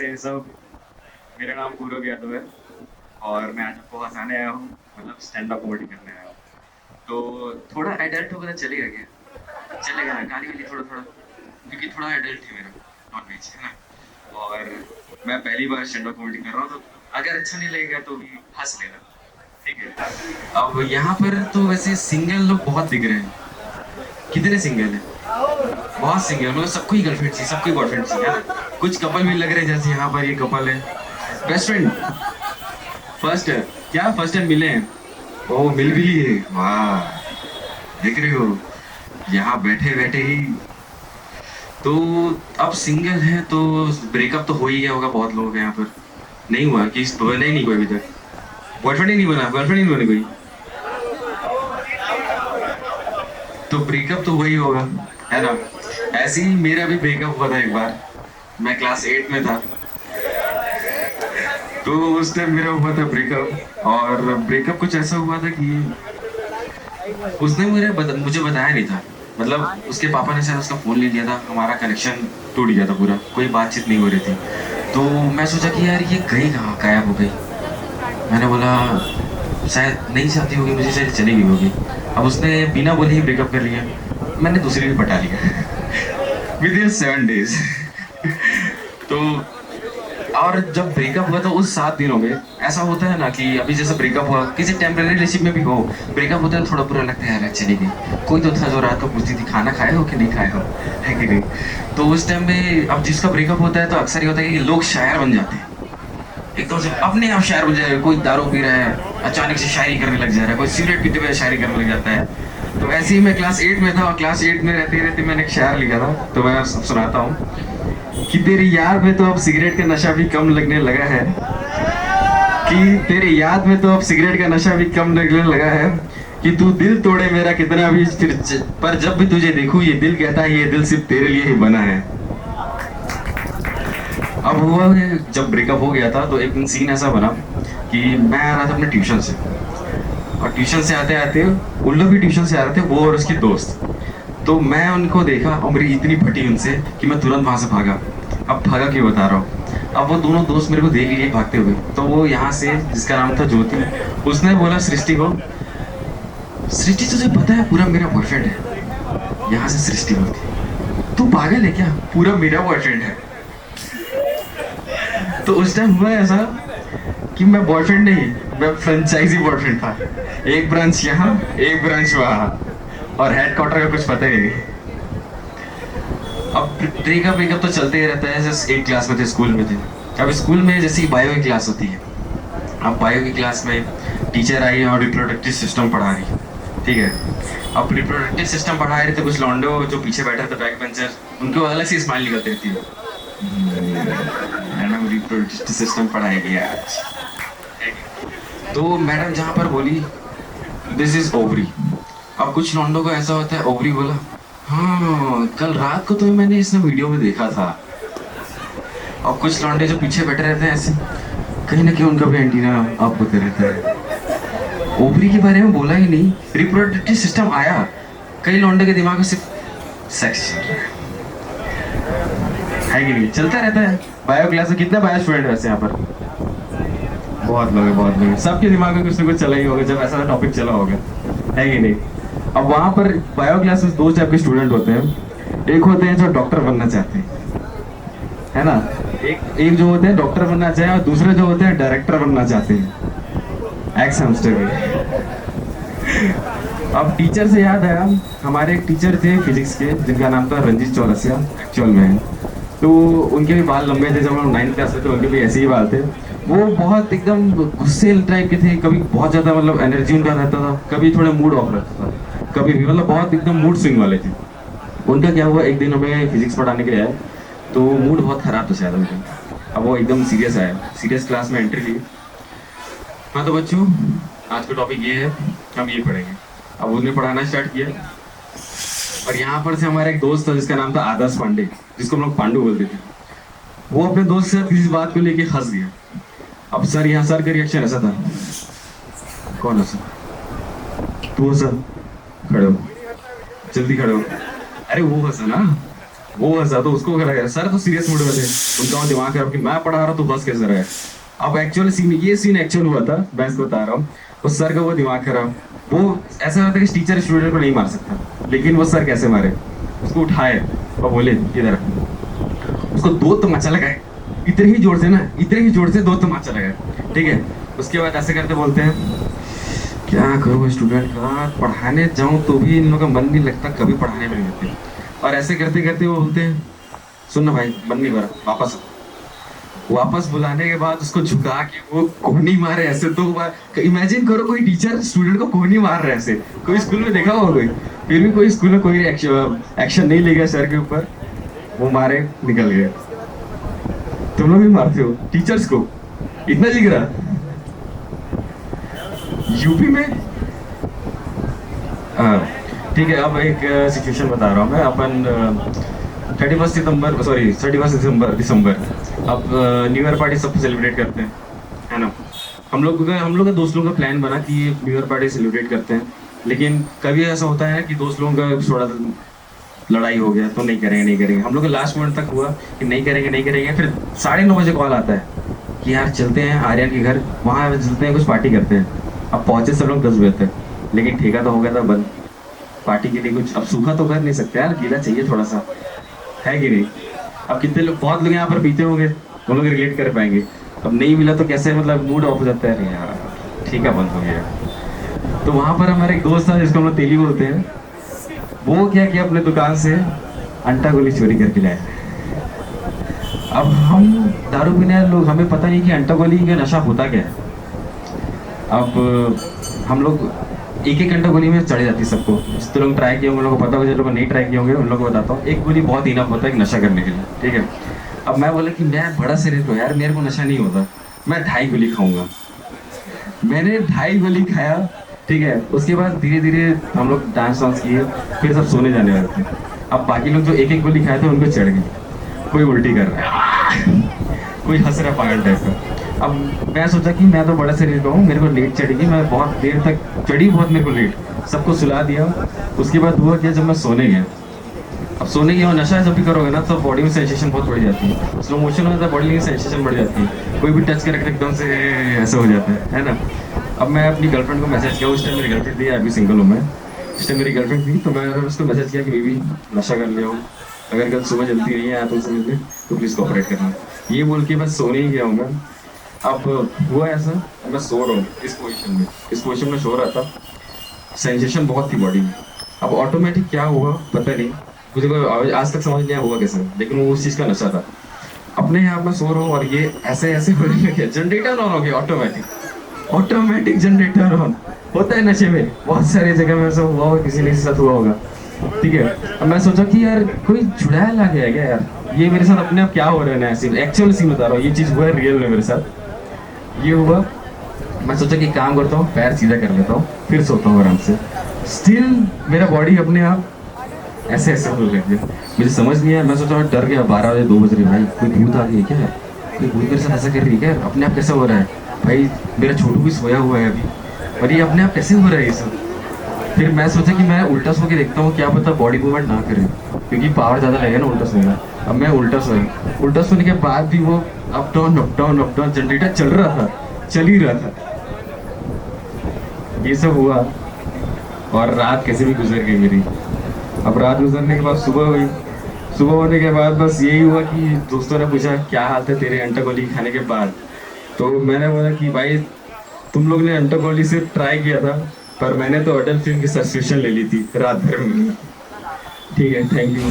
कैसे सब। मेरा नाम पूरव यादव है और मैं आज आपको हंसाने आया हूँ, मतलब स्टैंड अप कॉमेडी करने आया हूँ। तो थोड़ा एडल्ट होगा तो चलेगा क्या? चलेगा ना, गाली वाली थोड़ा थोड़ा, क्योंकि थोड़ा एडल्ट है मेरा नॉन वेज, है ना। और मैं पहली बार स्टैंड अप कॉमेडी कर रहा हूँ, तो अगर अच्छा नहीं लगेगा तो भी हंस लेना, ठीक है। अब यहाँ पर तो वैसे सिंगल लोग बहुत दिख रहे हैं। कितने सिंगल है? बहुत सिंगल, मतलब सबको ही गर्लफ्रेंड चाहिए, सबको ही बॉयफ्रेंड चाहिए, है ना। कुछ कपल भी लग रहे हैं, जैसे यहाँ पर ये कपल है। बेस्ट फ्रेंड फर्स्ट है क्या? फर्स्ट टाइम मिले हैं? ओ, मिल भी लिए, वाह। देख रहे हो, यहाँ बैठे बैठे ही। तो अब सिंगल है तो ब्रेकअप तो हो ही गया होगा बहुत लोगों के यहाँ पर। नहीं हुआ कि बना ही नहीं कोई अभी तक? बॉयफ्रेंड ही नहीं बना, गर्लफ्रेंड ही नहीं बनी कोई? तो ब्रेकअप तो वही होगा, है ना। ऐसे ही मेरा भी ब्रेकअप हुआ था एक बार। मैं क्लास 8 में था, तो उस टाइम मेरा हुआ था ब्रेकअप। और ब्रेकअप कुछ ऐसा हुआ था कि उसने मुझे बताया नहीं था। मतलब उसके पापा ने शायद उसका फोन ले लिया था, हमारा कनेक्शन टूट गया था पूरा, कोई बातचीत नहीं हो रही थी। तो मैं सोचा कि यार ये गई कहाँ, गायब हो गई। मैंने बोला शायद नहीं चाहती होगी मुझे, शायद चली गई होगी। अब उसने बिना बोले ही ब्रेकअप कर लिया। मैंने दूसरी भी पटा लिया विद इन 7 डेज तो और जब ब्रेकअप हुआ तो उस 7 दिनों में ऐसा होता है ना कि अभी जैसे ब्रेकअप हुआ किसी टेम्परेरी रिलेशनशिप में भी हो, ब्रेकअप होता है थोड़ा बुरा लगता है, यार चली गई। कोई तो था जो रात को पूछती थी खाना खाए हो कि नहीं खाए हो, है कि नहीं। तो उस टाइम में अब जिसका ब्रेकअप होता है तो अक्सर ये होता है कि लोग शायर बन जाते हैं, एकदम से अपने आप शायर बन जाए। कोई दारू पी रहा है अचानक से शायरी करने लग जा रहा है, कोई सिगरेट पीते हुए शायरी करने लग जाता है। तो ऐसे ही मैं क्लास 8 में था, और क्लास 8 में रहते रहते मैंने एक शायर लिखा था, तो मैं सुनाता हूँ कि तेरी याद में तो अब सिगरेट का नशा भी कम लगने लगा है, कि तेरे याद में तो अब सिगरेट का नशा भी कम लगने लगा है, कि तू दिल तोड़े मेरा कितना भी फिर पर जब भी तुझे देखूं ये दिल कहता है ये दिल सिर्फ तेरे लिए ही बना है। अब हुआ है, जब ब्रेकअप हो गया था तो एक दिन सीन ऐसा बना कि मैं आ रहा था अपने ट्यूशन से, और ट्यूशन से आते आते उन लोग भी ट्यूशन से आ रहे थे, वो और उसकी दोस्त। तो मैं उनको देखा और मेरी इतनी फटी उनसे कि मैं तुरंत वहां से भागा। अब भागा क्यों बता रहा हूँ। अब वो दोनों दोस्त मेरे को देख लिए भागते हुए, तो वो यहाँ से जिसका नाम था ज्योति, उसने बोला सृष्टि को, सृष्टि तुझे पता है पूरा मेरा बॉयफ्रेंड है। यहाँ से सृष्टि बोलती, तू पागल है क्या, पूरा मेरा बॉयफ्रेंड है। तो उस टाइम हुआ ऐसा कि मैं बॉयफ्रेंड नहीं, मैं फ्रेंचाइजी बॉयफ्रेंड था। एक ब्रांच यहाँ, एक ब्रांच वहाँ, और हेडक्वार्टर का कुछ पता ही नहीं। अब ब्रेकअप ब्रेकअप तो चलते ही रहता है। जैसे 8 क्लास में थे, स्कूल में थे। अब स्कूल में जैसे बायो की क्लास होती है, अब बायो की क्लास में टीचर आई और रिप्रोडक्टिव सिस्टम पढ़ा रही, ठीक है। अब रिप्रोडक्टिव सिस्टम पढ़ा रहे थे, कुछ लॉन्डो जो पीछे बैठे थे बैक बेंचर, उनको अलग से स्माइल निकलती रहती है, मैडम रिप्रोडक्टिव सिस्टम पढ़ाएगी आज। तो मैडम जहाँ पर बोली दिस इज ओवरी, अब कुछ लॉन्डो को ऐसा होता है, ओवरी बोला, हाँ कल रात को तो मैंने इसने वीडियो में देखा था। और कुछ लौंडे जो पीछे बैठे रहते हैं ऐसे, कहीं ना कहीं उनका भी एंटीना आप होते रहता है। ओवरी के बारे में बोला ही नहीं, रिप्रोडक्टिव सिस्टम आया, कई लौंडे के दिमाग में सिर्फ सेक्स चल रहा है कि नहीं, चलता रहता है। बायो क्लास में कितने बायो स्टूडेंट वैसे यहाँ पर? बहुत लोग हैं, बहुत लोग हैं। सबके दिमाग में कुछ ना कुछ चला ही होगा जब ऐसा टॉपिक चला होगा, है कि नहीं। अब वहां पर बायो क्लास में 2 टाइप के स्टूडेंट होते हैं। एक होते हैं जो डॉक्टर बनना चाहते हैं, है ना। एक जो होते हैं डॉक्टर बनना चाहे, और दूसरे जो होते हैं डायरेक्टर बनना चाहते हैं, एक्स सेमेस्टर में। अब टीचर से याद आया, हमारे एक टीचर थे फिजिक्स के जिनका नाम था रंजीत चौरसिया, एक्चुअल में। तो उनके भी बाल लंबे थे, जब हम 9th क्लास में थे उनके भी ऐसे ही बाल थे। वो बहुत एकदम गुस्से टाइप के थे, कभी बहुत ज्यादा मतलब एनर्जी उनका रहता था, कभी थोड़ा मूड ऑफ रहता था, कभी भी मतलब बहुत एकदम मूड स्विंग वाले थे। उनका क्या हुआ, एक दिन हमें फिजिक्स पढ़ाने के लिए आया, तो मूड बहुत खराब था शायद उनका। अब वो एकदम सीरियस आया, सीरियस क्लास में एंट्री ली। हाँ तो बच्चों, आज का टॉपिक ये है, हम ये पढ़ेंगे। अब उन्होंने पढ़ाना स्टार्ट किया, और यहाँ पर से हमारा एक दोस्त था जिसका नाम था आदर्श पांडे, जिसको हम लोग पांडू बोलते थे। वो अपने दोस्त से किसी बात को लेके हंस गया। अब सर, यहाँ सर का रिएक्शन ऐसा था, कौन है सर? तू हो सर, खड़े हो, जल्दी खड़े हो। अरे वो हंसा ना, वो हंसा तो उसको क्या लगा, सर तो सीरियस मूड में थे, उनका दिमाग खराब कि मैं पढ़ा रहा हूँ तो बस कैसे रहा है। अब एक्चुअल सीन, ये सीन एक्चुअल हुआ था, मैं इसको बता रहा हूँ। उस सर का वो दिमाग खराब, वो ऐसा होता है कि टीचर स्टूडेंट को नहीं मार सकता, लेकिन वो सर कैसे मारे, उसको उठाए और बोले इधर, उसको दो तमाचा लगाए, इतने ही जोर से ना, इतने ही जोर से दो तमाचा लगाए, ठीक है। उसके बाद ऐसे करते बोलते हैं क्या करूँ स्टूडेंट का, पढ़ाने जाऊँ तो भी इन लोगों का मन नहीं लगता, कभी पढ़ाने में नहीं लगते। और ऐसे करते करते वो बोलते हैं सुन ना भाई, मन नहीं भरा, वापस वापस बुलाने के बाद उसको झुका के वो कोहनी मारे ऐसे, तो इमेजिन करो कोई टीचर स्टूडेंट को कोहनी मार रहा है ऐसे, कोई स्कूल में देखा होगा कोई, फिर भी कोई स्कूल में कोई एक्शन नहीं लेगा सर के ऊपर, वो मारे निकल गए। तुम लोग भी मारते हो टीचर्स को, इतना जिगरा यूपी में। हाँ ठीक है, अब एक सिचुएशन बता रहा हूँ मैं। अपन 31 सितंबर, सॉरी 31 दिसंबर अब न्यू ईयर पार्टी सब सेलिब्रेट करते हैं, है ना। हम लोग का दोस्त लोगों का प्लान बना कि न्यू ईयर पार्टी सेलिब्रेट करते हैं, लेकिन कभी ऐसा होता है कि दोस्त लोगों का थोड़ा लड़ाई हो गया तो नहीं करेंगे नहीं करेंगे। हम लोग का लास्ट मोमेंट तक हुआ कि नहीं करेंगे नहीं करेंगे, फिर 9:30 बजे कॉल आता है कि यार चलते हैं आर्यन के घर, वहाँ चलते हैं कुछ पार्टी करते हैं। अब पहुंचे सब लोग 10 बजे तक, लेकिन ठेका तो हो गया था बंद, पार्टी के लिए कुछ अब सूखा तो कर नहीं सकते यार, गीला चाहिए थोड़ा सा, है कि नहीं। अब कितने लोग, बहुत लोग यहाँ पर पीते होंगे, वो लोग रिलेट कर पाएंगे। अब नहीं मिला तो कैसे, मतलब मूड ऑफ हो जाता है, अरे यार ठीक है बंद हो गया। तो वहाँ पर हमारा एक दोस्त था जिसको हम लोग तेली बोलते हैं, वो क्या किया अपने दुकान से अंटा गोली चोरी करके लाया। अब हम दारू पीने वाले लोग, हमें पता नहीं कि अंटा गोली का नशा होता क्या है। अब हम लोग एक एक घंटा गोली में चढ़ जाती है सबको, जिस लोग ट्राई किए होंगे उन लोगों को पता होगा, जिन लोगों ने नहीं ट्राई किए होंगे उन लोगों को बताता हूँ, एक गोली बहुत इनफ होता है एक नशा करने के लिए, ठीक है। अब मैं बोला कि मैं बड़ा शरीर को यार, मेरे को नशा नहीं होता, मैं 2.5 गोली खाऊंगा। मैंने 2.5 गोली खाया, ठीक है। उसके बाद धीरे धीरे हम लोग डांस वांस किए, फिर सब सोने जाने वाले थे। अब बाकी लोग जो एक एक गोली खाए थे उनको चढ़ गई, कोई उल्टी कर रहा है कोई हंस रहा पागल टाइप का। अब मैं सोचा कि मैं तो बड़ा शरीर का हूँ, मेरे को लेट चढ़ेगी, मैं बहुत देर तक चढ़ी, बहुत मेरे को लेट, सबको सुला दिया। उसके बाद हुआ क्या, जब मैं सोने गया, अब सोने गया, नशा जब भी करोगे ना तो बॉडी में सेंसेशन बहुत बढ़ जाती है, स्लो मोशन में बॉडी में सेंसेशन बढ़ जाती है, कोई भी टच करके एकदम से ऐसा हो जाता है ना। अब मैं अपनी गर्लफ्रेंड को मैसेज किया, उस टाइम मेरी गर्लफ्रेंड थी, अभी सिंगल हूँ मैं, उस टाइम मेरी गर्लफ्रेंड थी, तो मैंने उसको मैसेज किया कि बेबी नशा कर लिया हूँ, अगर कल सुबह जल्दी नहीं आया तो समझ ले तो प्लीज़ कोऑपरेट करना। ये बोल के बस सोने ही गया हूँ मैं। अब हुआ ऐसा, मैं सो रहा हूँ इस पोजिशन में सो रहा था, सेंसेशन बहुत थी बॉडी में। अब ऑटोमेटिक क्या हुआ पता नहीं, मुझे कोई आज तक समझ नहीं आया हुआ कैसे, लेकिन वो उस चीज़ का नशा था। अपने यहाँ मैं सो रहा हूँ और ये ऐसे ऐसे होने लगे, जनरेटर ऑन हो गया, ऑटोमेटिक जनरेटर ऑन होता है नशे में, बहुत सारी जगह में ऐसा हुआ होगा, किसी ने साथ हुआ होगा, ठीक है। अब मैं सोचा कि यार कोई चुड़ैल आ गया है क्या यार, ये मेरे साथ अपने आप क्या हो रहा है ना, सीन एक्चुअल सीन बता रहा हूँ, ये चीज़ हुआ है रियल में मेरे साथ, ये हुआ। मैं सोचा कि काम करता हूँ, पैर सीधा कर लेता हूँ, फिर सोता हूँ आराम से। स्टिल मेरा बॉडी अपने आप ऐसे ऐसे होने लग गया, मुझे समझ नहीं आया। मैं सोचा मैं डर गया, 12 बजे 2 बज रहे, भाई कोई भूत आ गई है क्या, कोई भूत मेरे साथ ऐसा कर रही है क्या, अपने आप कैसे हो रहा है भाई, मेरा छोटू भी सोया हुआ है अभी, और ये अपने आप कैसे हो रहा है ये सब। फिर मैं सोचा कि मैं उल्टा सो के देखता हूँ, क्या पता बॉडी मूवमेंट ना करे, क्योंकि पावर ज़्यादा लगेगा ना उल्टा सोएगा। अब मैं उल्टा सोया, उल्टा सोने के बाद भी वो up down up down up down generator चल रहा था, चल ही रहा था। ये सब हुआ और रात कैसे भी गुजर गई मेरी। अब रात गुजरने के बाद सुबह हुई, सुबह होने के बाद बस यही हुआ कि दोस्तों ने पूछा क्या हाल है तेरे अंटा गोली खाने के बाद, तो मैंने बोला कि भाई तुम लोग ने अंटा गोली सिर्फ ट्राई किया था, पर मैंने तो अडल्ट फिल्म की सब्सक्रिप्शन ले ली थी रात भर में। ठीक है, थैंक यू।